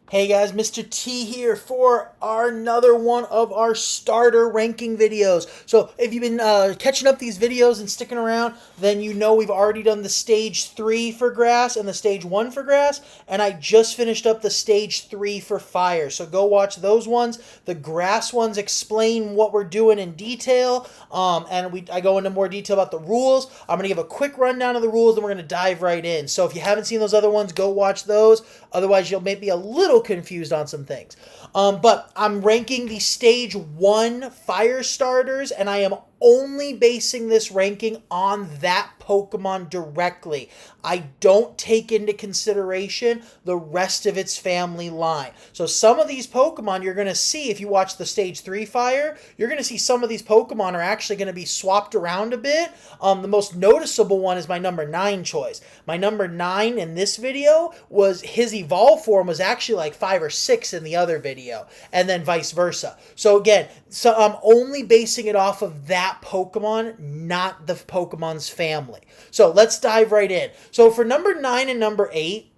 Hey guys, Mr. T here for another one of our starter ranking videos. So if you've been catching up these videos and sticking around, then you know we've already done the stage 3 for grass and the stage 1 for grass, and I just finished up the stage 3 for fire. So go watch those ones. The grass ones explain what we're doing in detail, and I go into more detail about the rules. I'm going to give a quick rundown of the rules, and we're going to dive right in. So if you haven't seen those other ones, go watch those. Otherwise, you'll maybe be a little confused on some things. But I'm ranking the stage 1 fire starters, and I am only basing this ranking on that Pokemon directly. I don't take into consideration the rest of its family line. So some of these Pokemon you're going to see if you watch the stage 3 fire, you're going to see some of these Pokemon are actually going to be swapped around a bit. The most noticeable one is my number 9 choice. My number 9 in this video was his evolve form was actually like 5 or 6 in the other video, and then vice versa. So again, I'm only basing it off of that Pokemon, not the Pokemon's family. So let's dive right in. So for number 9 and number 8,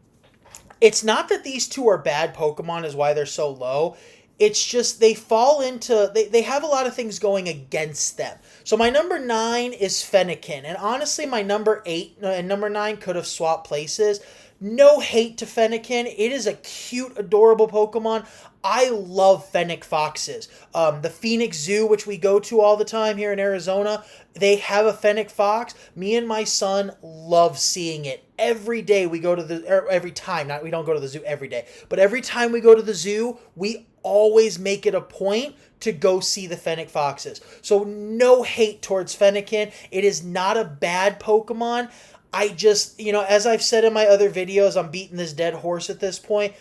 it's not that these two are bad Pokemon is why they're so low. It's just they fall into they have a lot of things going against them. So my number 9 is Fennekin, and honestly my number 8 and number 9 could have swapped places. No hate to Fennekin. It is a cute, adorable Pokemon. I love Fennec Foxes. The Phoenix Zoo, which we go to all the time here in Arizona, they have a Fennec Fox. Me and my son love seeing it. Every day we go to every time, not we don't go to the zoo every day, but every time we go to the zoo, we always make it a point to go see the Fennec Foxes. So no hate towards Fennekin. It is not a bad Pokemon. I just, as I've said in my other videos, I'm beating this dead horse at this point.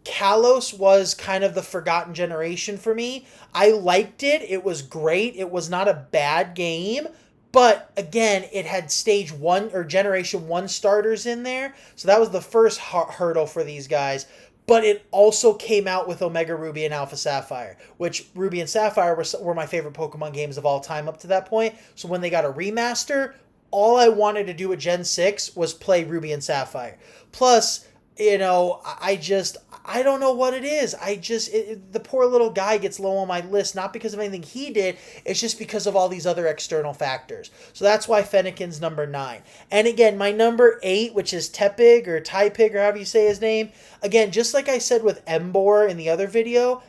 Kalos was kind of the forgotten generation for me. I liked it. It was great. It was not a bad game. But again, it had stage 1 or generation 1 starters in there. So that was the first hurdle for these guys. But it also came out with Omega Ruby and Alpha Sapphire, which Ruby and Sapphire were my favorite Pokemon games of all time up to that point. So when they got a remaster, all I wanted to do with Gen 6 was play Ruby and Sapphire. Plus, I don't know what it is. The poor little guy gets low on my list, not because of anything he did, it's just because of all these other external factors. So that's why Fennekin's number 9. And again, my number 8, which is Tepig or Typig or however you say his name, again, just like I said with Emboar in the other video,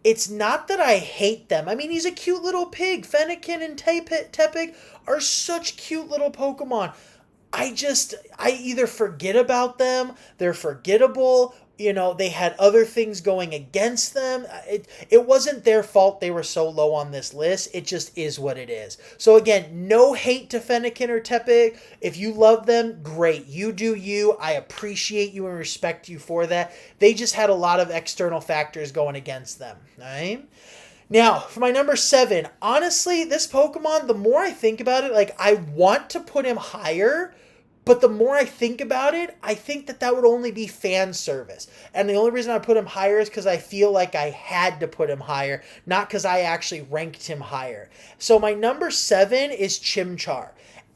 it's not that I hate them. I mean, he's a cute little pig. Fennekin and Tepig are such cute little Pokemon. I either forget about them, they're forgettable, they had other things going against them. It wasn't their fault they were so low on this list. It just is what it is. So again, no hate to Fennekin or Tepig. If you love them, great. You do you. I appreciate you and respect you for that. They just had a lot of external factors going against them. All right? Now, for my number 7, honestly, this Pokemon, the more I think about it, like, I want to put him higher, but the more I think about it, I think that would only be fan service. And the only reason I put him higher is because I feel like I had to put him higher, not because I actually ranked him higher. So my number 7 is Chimchar.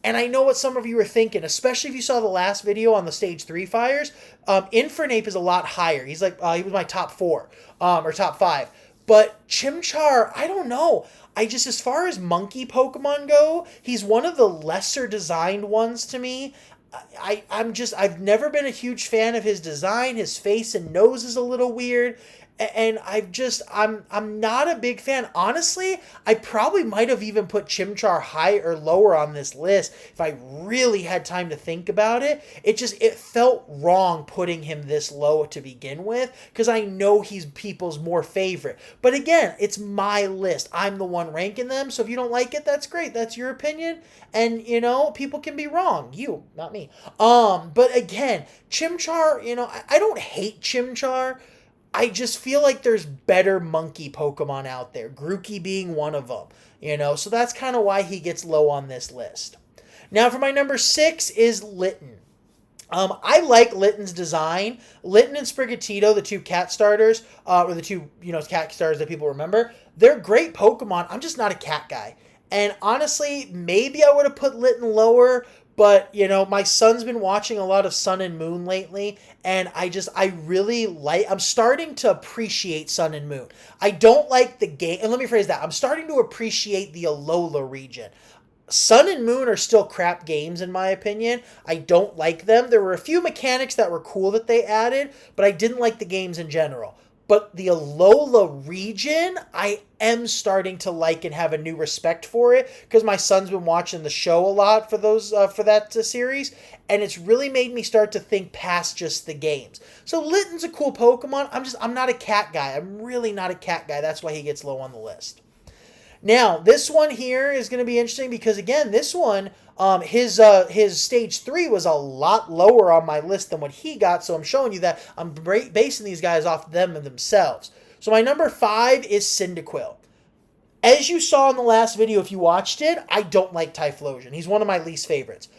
And I know what some of you are thinking, especially if you saw the last video on the stage 3 fires. Infernape is a lot higher. He's like, he was my top 4, or top 5. But Chimchar, I don't know. As far as monkey Pokemon go, he's one of the lesser designed ones to me. I've never been a huge fan of his design. His face and nose is a little weird. And I'm not a big fan. Honestly, I probably might have even put Chimchar high or lower on this list if I really had time to think about it. It felt wrong putting him this low to begin with because I know he's people's more favorite. But again, it's my list. I'm the one ranking them. So if you don't like it, that's great. That's your opinion. And people can be wrong. You, not me. But again, Chimchar, I don't hate Chimchar. I just feel like there's better monkey Pokemon out there, Grookey being one of them, so that's kind of why he gets low on this list. Now for my number 6 is Litten. I like Litten's design. Litten and Sprigatito, the two cat starters, or the two, cat starters that people remember, they're great Pokemon. I'm just not a cat guy. And honestly, maybe I would have put Litten lower, But, you know, my son's been watching a lot of Sun and Moon lately, and I really like, I'm starting to appreciate Sun and Moon. I don't like the game, and let me phrase that. I'm starting to appreciate the Alola region. Sun and Moon are still crap games in my opinion. I don't like them. There were a few mechanics that were cool that they added, but I didn't like the games in general. But the Alola region, I am starting to like and have a new respect for it because my son's been watching the show a lot for that series, and it's really made me start to think past just the games. So Litten's a cool Pokemon. I'm not a cat guy. I'm really not a cat guy. That's why he gets low on the list. Now, this one here is going to be interesting because, again, this one, his stage 3 was a lot lower on my list than what he got, so I'm showing you that I'm basing these guys off them and themselves. So my number 5 is Cyndaquil. As you saw in the last video, if you watched it, I don't like Typhlosion. He's one of my least favorites.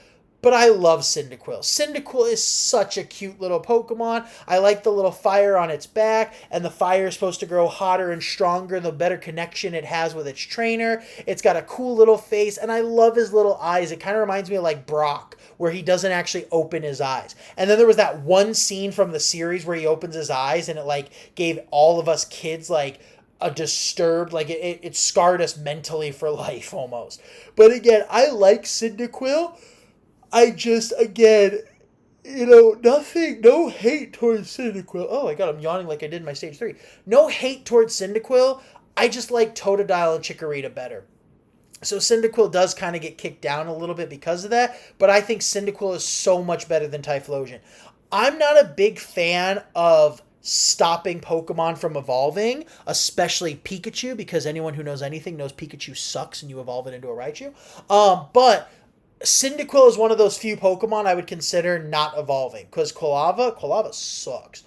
But I love Cyndaquil. Cyndaquil is such a cute little Pokemon. I like the little fire on its back, and the fire is supposed to grow hotter and stronger the better connection it has with its trainer. It's got a cool little face, and I love his little eyes. It kind of reminds me of like Brock, where he doesn't actually open his eyes. And then there was that one scene from the series where he opens his eyes, and it like gave all of us kids like a disturbed, like it scarred us mentally for life almost. But again, I like Cyndaquil. Again, you know, no hate towards Cyndaquil. Oh my god, I'm yawning like I did in my stage 3. No hate towards Cyndaquil. I just like Totodile and Chikorita better. So Cyndaquil does kind of get kicked down a little bit because of that, but I think Cyndaquil is so much better than Typhlosion. I'm not a big fan of stopping Pokemon from evolving, especially Pikachu, because anyone who knows anything knows Pikachu sucks and you evolve it into a Raichu. But Cyndaquil is one of those few Pokemon I would consider not evolving, because Quilava sucks.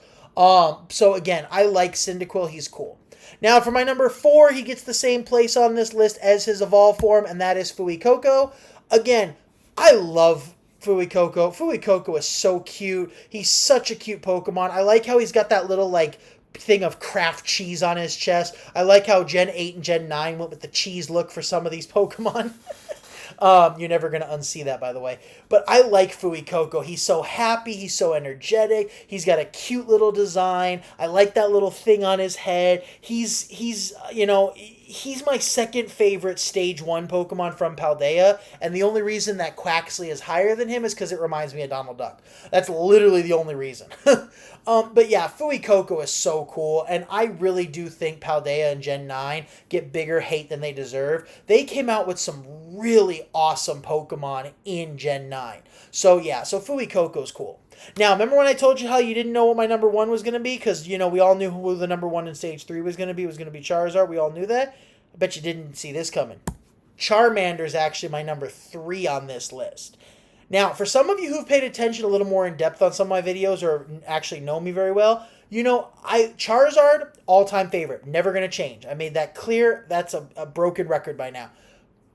So again, I like Cyndaquil. He's cool. Now for my number 4, he gets the same place on this list as his evolved form, and that is Fuecoco. Again, I love Fuecoco. Fuecoco is so cute. He's such a cute Pokemon. I like how he's got that little like thing of Kraft cheese on his chest. I like how Gen 8 and Gen 9 went with the cheese look for some of these Pokemon. You're never going to unsee that, by the way. But I like Fuecoco. He's so happy. He's so energetic. He's got a cute little design. I like that little thing on his head. He's my second favorite Stage 1 Pokemon from Paldea, and the only reason that Quaxly is higher than him is because it reminds me of Donald Duck. That's literally the only reason. But yeah, Fuecoco is so cool, and I really do think Paldea and Gen 9 get bigger hate than they deserve. They came out with some really awesome Pokemon in Gen 9. So yeah, so Fuecoco's cool. Now, remember when I told you how you didn't know what my number 1 was going to be? Because, you know, we all knew who the number 1 in Stage 3 was going to be. It was going to be Charizard. We all knew that. I bet you didn't see this coming. Charmander is actually my number 3 on this list. Now, for some of you who've paid attention a little more in depth on some of my videos or actually know me very well, you know, Charizard, all-time favorite. Never going to change. I made that clear. That's a broken record by now.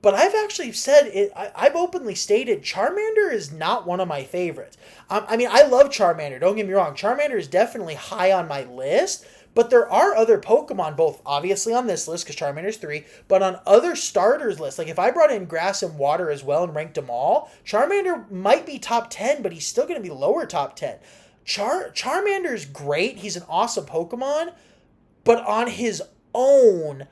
But I've actually said it. I've openly stated Charmander is not one of my favorites. I mean, I love Charmander. Don't get me wrong. Charmander is definitely high on my list. But there are other Pokemon, both obviously on this list, because Charmander's 3, but on other starters lists. Like if I brought in Grass and Water as well and ranked them all, Charmander might be top 10, but he's still going to be lower top 10. Charmander's great. He's an awesome Pokemon. But on his own,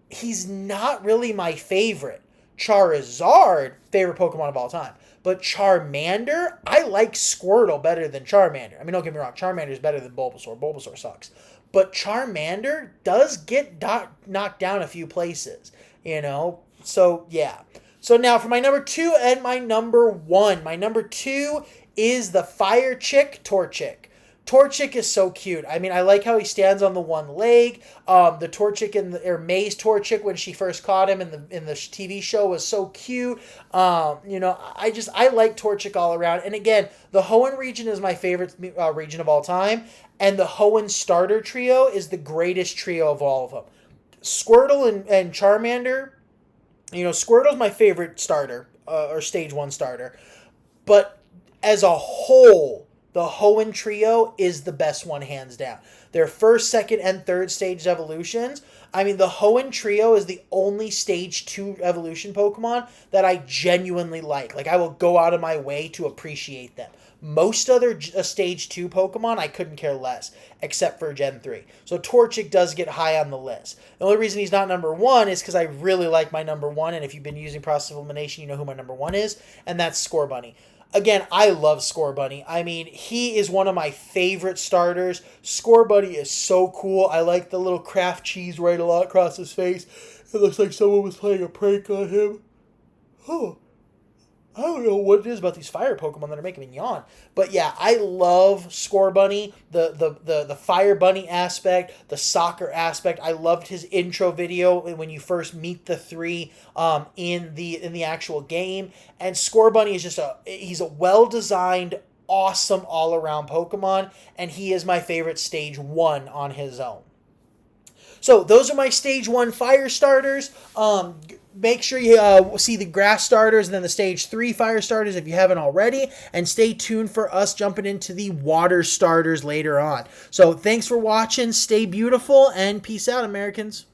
he's not really my favorite. Charizard, favorite Pokemon of all time. But Charmander, I like Squirtle better than Charmander. I mean, don't get me wrong, Charmander's better than Bulbasaur. Bulbasaur sucks. But Charmander does get knocked down a few places, you know? So, yeah. So now for my number 2 and my number 1. My number 2 is the Fire Chick, Torchic. Torchic is so cute. I mean, I like how he stands on the one leg. The Torchic or May's Torchic when she first caught him in the TV show was so cute. You know, I like Torchic all around. And again, the Hoenn region is my favorite region of all time, and the Hoenn starter trio is the greatest trio of all of them. Squirtle and Charmander. You know, Squirtle's my favorite starter or Stage 1 starter, but as a whole, the Hoenn Trio is the best one, hands down. Their first, second, and third stage evolutions. I mean, the Hoenn Trio is the only Stage 2 evolution Pokemon that I genuinely like. Like, I will go out of my way to appreciate them. Most other Stage 2 Pokemon, I couldn't care less, except for Gen 3. So Torchic does get high on the list. The only reason he's not number 1 is because I really like my number 1, and if you've been using Process of Elimination, you know who my number 1 is, and that's Scorbunny. Again, I love Scorbunny. I mean, he is one of my favorite starters. Scorbunny is so cool. I like the little Kraft cheese right a lot across his face. It looks like someone was playing a prank on him. Oh, I don't know what it is about these fire Pokemon that are making me yawn. But yeah, I love Scorbunny, the Fire Bunny aspect, the soccer aspect. I loved his intro video when you first meet the three in the actual game. And Scorbunny is just he's a well-designed, awesome all-around Pokemon, and he is my favorite Stage 1 on his own. So those are my Stage 1 fire starters. Make sure you see the grass starters and then the Stage 3 fire starters if you haven't already. And stay tuned for us jumping into the water starters later on. So thanks for watching. Stay beautiful and peace out, Americans.